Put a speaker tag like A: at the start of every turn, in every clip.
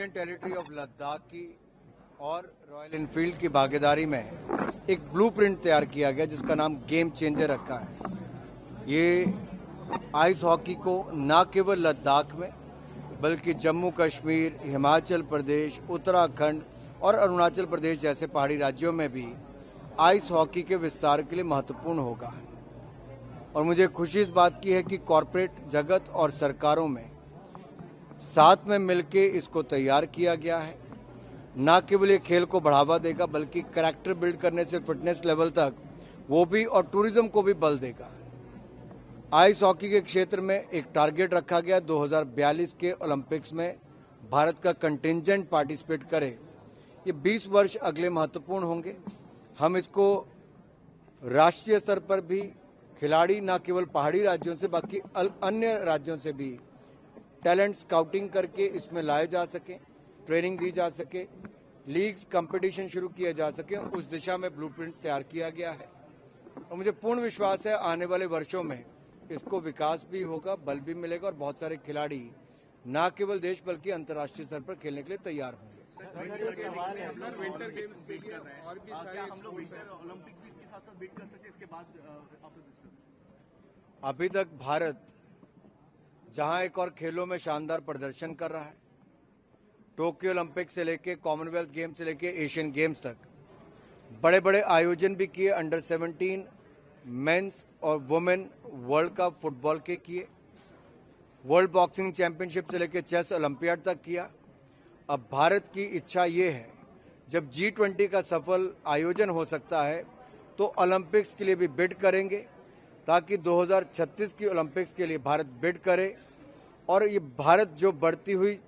A: Union territory of Ladakh की और royal Enfield की भागीदारी में एक ब्लूप्रिंट तैयार किया गया जिसका नाम गेम चेंजर रखा है। ये आइस हॉकी को न केवल लद्दाख में बल्कि जम्मू कश्मीर, हिमाचल प्रदेश, उत्तराखंड और अरुणाचल प्रदेश जैसे पहाड़ी राज्यों में भी आइस हॉकी के विस्तार के लिए महत्वपूर्ण होगा। और मुझे खुशी इस बात की है कि कॉरपोरेट जगत और सरकारों में साथ में मिलके इसको तैयार किया गया है। न केवल ये खेल को बढ़ावा देगा बल्कि कैरेक्टर बिल्ड करने से फिटनेस लेवल तक वो भी, और टूरिज्म को भी बल देगा। आइस हॉकी के क्षेत्र में एक टारगेट रखा गया 2042 के ओलंपिक्स में भारत का कंटिंजेंट पार्टिसिपेट करे। ये 20 वर्ष अगले महत्वपूर्ण होंगे। हम इसको राष्ट्रीय स्तर पर भी खिलाड़ी न केवल पहाड़ी राज्यों से बाकी अन्य राज्यों से भी टैलेंट स्काउटिंग करके इसमें लाए जा सके, ट्रेनिंग दी जा सके, लीग्स कंपटीशन शुरू किए जा सके, उस दिशा में ब्लूप्रिंट तैयार किया गया है। और मुझे पूर्ण विश्वास है आने वाले वर्षों में इसको विकास भी होगा, बल भी मिलेगा और बहुत सारे खिलाड़ी न केवल देश बल्कि अंतर्राष्ट्रीय स्तर पर खेलने के लिए तैयार होंगे।
B: विंटर गेम्स बीट कर रहे हैं और भी क्या हम लोग विंटर ओलंपिक्स भी इसके साथ साथ बीट कर सके इसके बाद
A: अभी तक भारत जहां एक और खेलों में शानदार प्रदर्शन कर रहा है, टोक्यो ओलंपिक से लेके कॉमनवेल्थ गेम से लेके एशियन गेम्स तक बड़े बड़े आयोजन भी किए। अंडर 17 मेंस और वुमेन वर्ल्ड कप फुटबॉल के किए, वर्ल्ड बॉक्सिंग चैंपियनशिप से लेके चेस ओलंपियाड तक किया। अब भारत की इच्छा ये है जब G20 का सफल आयोजन हो सकता है तो ओलंपिक्स के लिए भी बिड करेंगे ताकि 2036 की ओलंपिक्स के लिए भारत बिड करे। और ये भारत जो बढ़ती हुई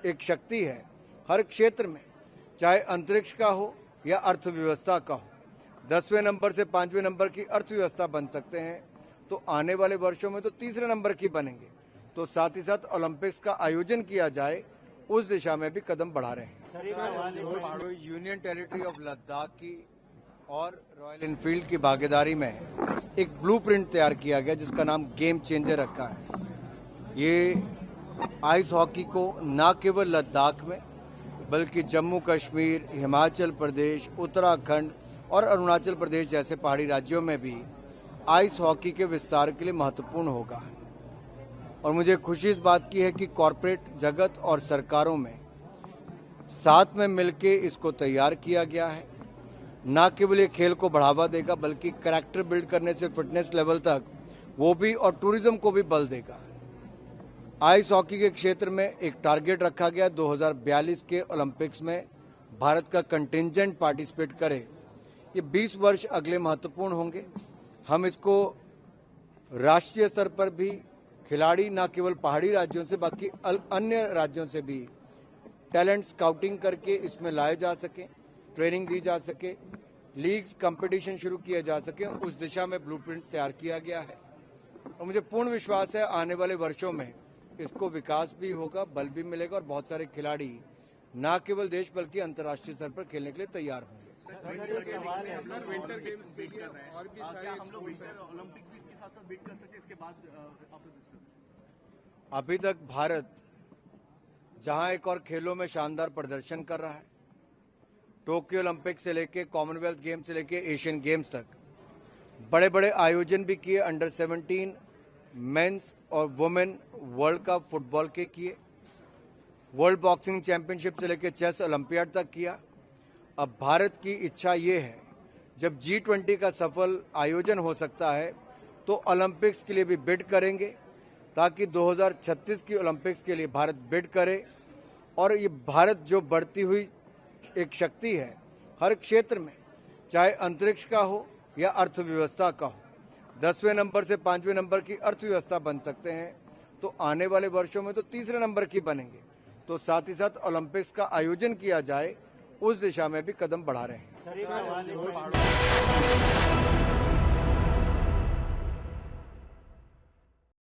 A: एक शक्ति है हर क्षेत्र में, चाहे अंतरिक्ष का हो या अर्थव्यवस्था का हो, 10वें नंबर से 5वें नंबर की अर्थव्यवस्था बन सकते हैं तो आने वाले वर्षों में तो तीसरे नंबर की बनेंगे। तो साथ ही साथ ओलंपिक्स का आयोजन किया जाए उस दिशा में भी कदम बढ़ा रहे हैं। यूनियन टेरिटरी ऑफ लद्दाख की और रॉयल एनफील्ड की भागीदारी में एक ब्लूप्रिंट तैयार किया गया जिसका नाम गेम चेंजर रखा है। ये आइस हॉकी को न केवल लद्दाख में बल्कि जम्मू कश्मीर, हिमाचल प्रदेश, उत्तराखंड और अरुणाचल प्रदेश जैसे पहाड़ी राज्यों में भी आइस हॉकी के विस्तार के लिए महत्वपूर्ण होगा। और मुझे खुशी इस बात की है कि कॉरपोरेट जगत और सरकारों में साथ में मिलके इसको तैयार किया गया है। न केवल ये खेल को बढ़ावा देगा बल्कि कैरेक्टर बिल्ड करने से फिटनेस लेवल तक वो भी, और टूरिज्म को भी बल देगा। आइस हॉकी के क्षेत्र में एक टारगेट रखा गया 2042 के ओलंपिक्स में भारत का कंटिंजेंट पार्टिसिपेट करे। ये 20 वर्ष अगले महत्वपूर्ण होंगे। हम इसको राष्ट्रीय स्तर पर भी खिलाड़ी न केवल पहाड़ी राज्यों से बाकी अन्य राज्यों से भी टैलेंट स्काउटिंग करके इसमें लाए जा सके, ट्रेनिंग दी जा सके, लीग्स कंपटीशन शुरू किए जा सके, उस दिशा में ब्लूप्रिंट तैयार किया गया है। और मुझे पूर्ण विश्वास है आने वाले वर्षों में इसको विकास भी होगा, बल भी मिलेगा और बहुत सारे खिलाड़ी न केवल देश बल्कि अंतर्राष्ट्रीय स्तर पर खेलने के लिए तैयार होंगे।
B: विंटर गेम्स बीट कर रहे हैं और भी क्या हम लोग विंटर ओलंपिक्स भी इसके साथ साथ बीट कर सके इसके बाद
A: अभी तक भारत जहां एक और खेलों में शानदार प्रदर्शन कर रहा है, टोक्यो ओलंपिक से लेके कॉमनवेल्थ गेम से लेके एशियन गेम्स तक बड़े बड़े आयोजन भी किए। अंडर 17 मेंस और वुमेन वर्ल्ड कप फुटबॉल के किए, वर्ल्ड बॉक्सिंग चैंपियनशिप से लेके चेस ओलंपियाड तक किया। अब भारत की इच्छा ये है जब G20 का सफल आयोजन हो सकता है तो ओलंपिक्स के लिए भी बिड करेंगे ताकि 2036 की ओलंपिक्स के लिए भारत बिड करे। और ये भारत जो बढ़ती हुई एक शक्ति है हर क्षेत्र में, चाहे अंतरिक्ष का हो या अर्थव्यवस्था का हो, 10वें नंबर से 5वें नंबर की अर्थव्यवस्था बन सकते हैं तो आने वाले वर्षों में तो तीसरे नंबर की बनेंगे। तो साथ ही साथ ओलंपिक्स का आयोजन किया जाए उस दिशा में भी कदम बढ़ा रहे हैं।